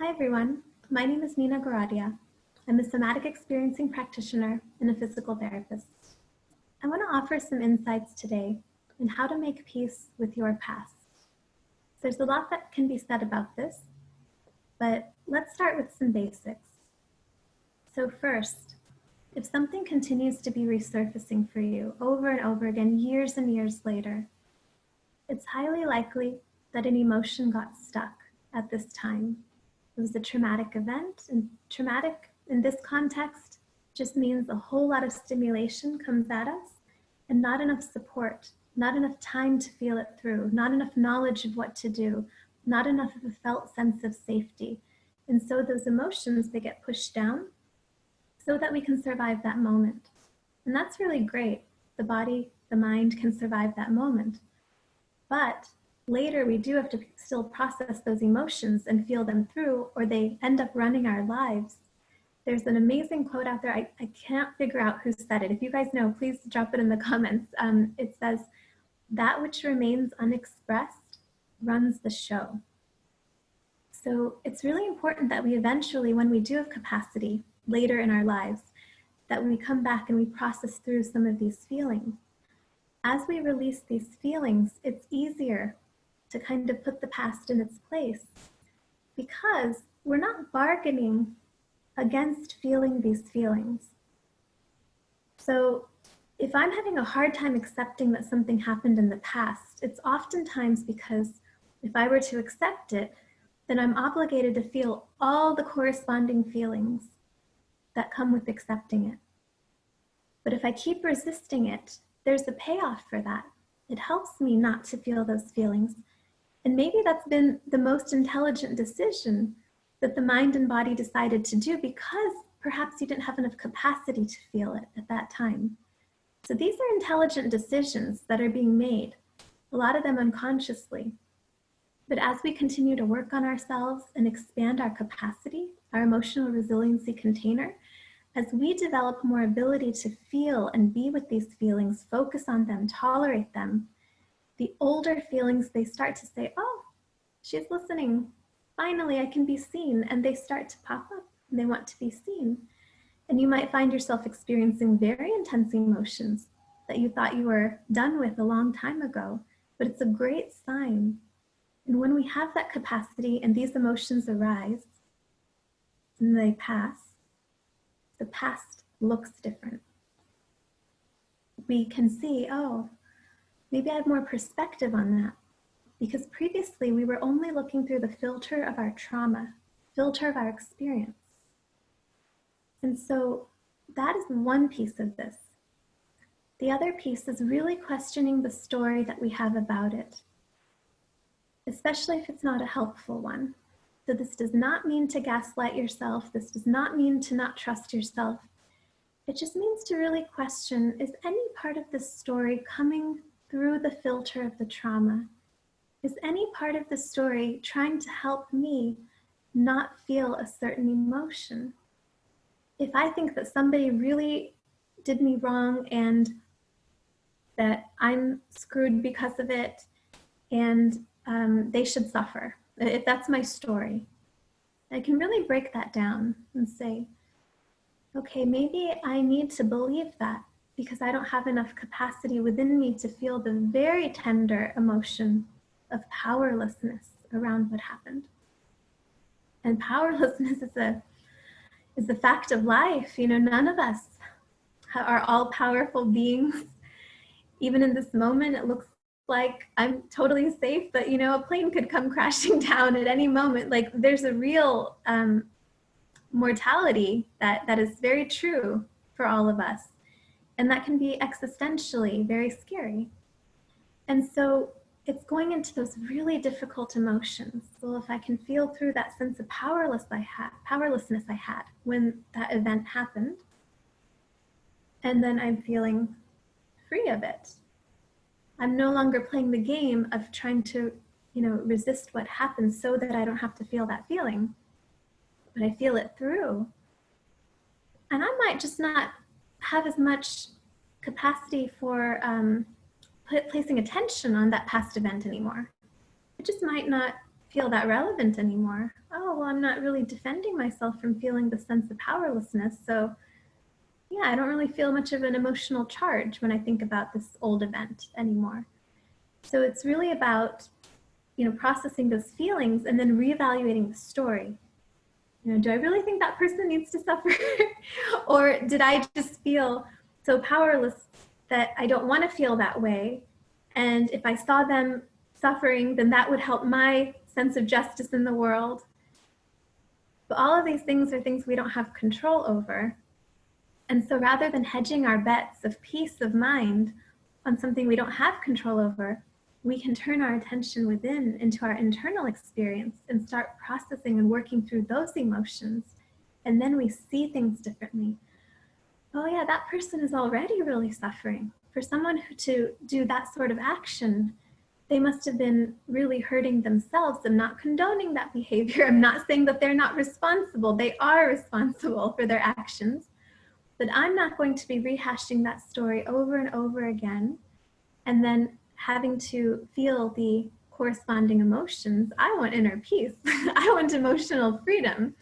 Hi everyone, my name is Nina Goradia. I'm a Somatic Experiencing practitioner and a physical therapist. I want to offer some insights today on how to make peace with your past. There's a lot that can be said about this, but let's start with some basics. So first, if something continues to be resurfacing for you over and over again, years and years later, it's highly likely that an emotion got stuck at this time. It was a traumatic event, and traumatic in this context just means a whole lot of stimulation comes at us and not enough support, not enough time to feel it through, not enough knowledge of what to do, not enough of a felt sense of safety. And so those emotions, they get pushed down so that we can survive that moment. And that's really great. The body, the mind can survive that moment. But later, we do have to still process those emotions and feel them through, or they end up running our lives. There's an amazing quote out there. I can't figure out who said it. If you guys know, please drop it in the comments. It says, "That which remains unexpressed runs the show." So it's really important that we eventually, when we do have capacity later in our lives, that we come back and we process through some of these feelings. As we release these feelings, it's easier to kind of put the past in its place because we're not bargaining against feeling these feelings. So if I'm having a hard time accepting that something happened in the past, it's oftentimes because if I were to accept it, then I'm obligated to feel all the corresponding feelings that come with accepting it. But if I keep resisting it, there's a payoff for that. It helps me not to feel those feelings. And maybe that's been the most intelligent decision that the mind and body decided to do because perhaps you didn't have enough capacity to feel it at that time. So these are intelligent decisions that are being made, a lot of them unconsciously. But as we continue to work on ourselves and expand our capacity, our emotional resiliency container, as we develop more ability to feel and be with these feelings, focus on them, tolerate them, the older feelings, they start to say, "Oh, she's listening. Finally, I can be seen." And they start to pop up and they want to be seen. And you might find yourself experiencing very intense emotions that you thought you were done with a long time ago, but it's a great sign. And when we have that capacity and these emotions arise and they pass, the past looks different. We can see, oh, maybe I have more perspective on that because previously we were only looking through the filter of our trauma, filter of our experience. And so that is one piece of this. The other piece is really questioning the story that we have about it, especially if it's not a helpful one. So this does not mean to gaslight yourself. This does not mean to not trust yourself. It just means to really question, is any part of this story coming through the filter of the trauma? Is any part of the story trying to help me not feel a certain emotion? If I think that somebody really did me wrong and that I'm screwed because of it and they should suffer, if that's my story, I can really break that down and say, okay, maybe I need to believe that because I don't have enough capacity within me to feel the very tender emotion of powerlessness around what happened. And powerlessness is a fact of life. You know, none of us are all-powerful beings. Even in this moment, it looks like I'm totally safe, but you know, a plane could come crashing down at any moment. Like there's a real mortality that is very true for all of us. And that can be existentially very scary. And so it's going into those really difficult emotions. Well, if I can feel through that sense of powerlessness I had when that event happened, and then I'm feeling free of it. I'm no longer playing the game of trying to, resist what happened so that I don't have to feel that feeling, but I feel it through. And I might just not have as much capacity for placing attention on that past event anymore. It just might not feel that relevant anymore. Oh, well, I'm not really defending myself from feeling the sense of powerlessness. So yeah, I don't really feel much of an emotional charge when I think about this old event anymore. So it's really about, processing those feelings and then reevaluating the story. Do I really think that person needs to suffer? Or did I just feel so powerless that I don't want to feel that way? And if I saw them suffering, then that would help my sense of justice in the world. But all of these things are things we don't have control over. And so rather than hedging our bets of peace of mind on something we don't have control over, we can turn our attention within into our internal experience and start processing and working through those emotions. And then we see things differently. Oh yeah, that person is already really suffering. For someone to do that sort of action, they must have been really hurting themselves. I'm not condoning that behavior. I'm not saying that they're not responsible. They are responsible for their actions. But I'm not going to be rehashing that story over and over again and then having to feel the corresponding emotions. I want inner peace. I want emotional freedom.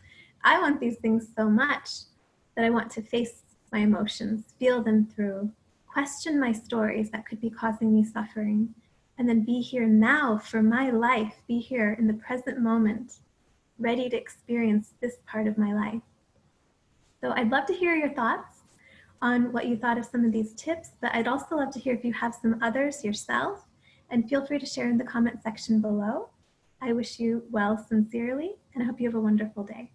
I want these things so much that I want to face my emotions, feel them through, question my stories that could be causing me suffering, and then be here now for my life, be here in the present moment, ready to experience this part of my life. So I'd love to hear your thoughts on what you thought of some of these tips, but I'd also love to hear if you have some others yourself, and feel free to share in the comment section below. I wish you well sincerely, and I hope you have a wonderful day.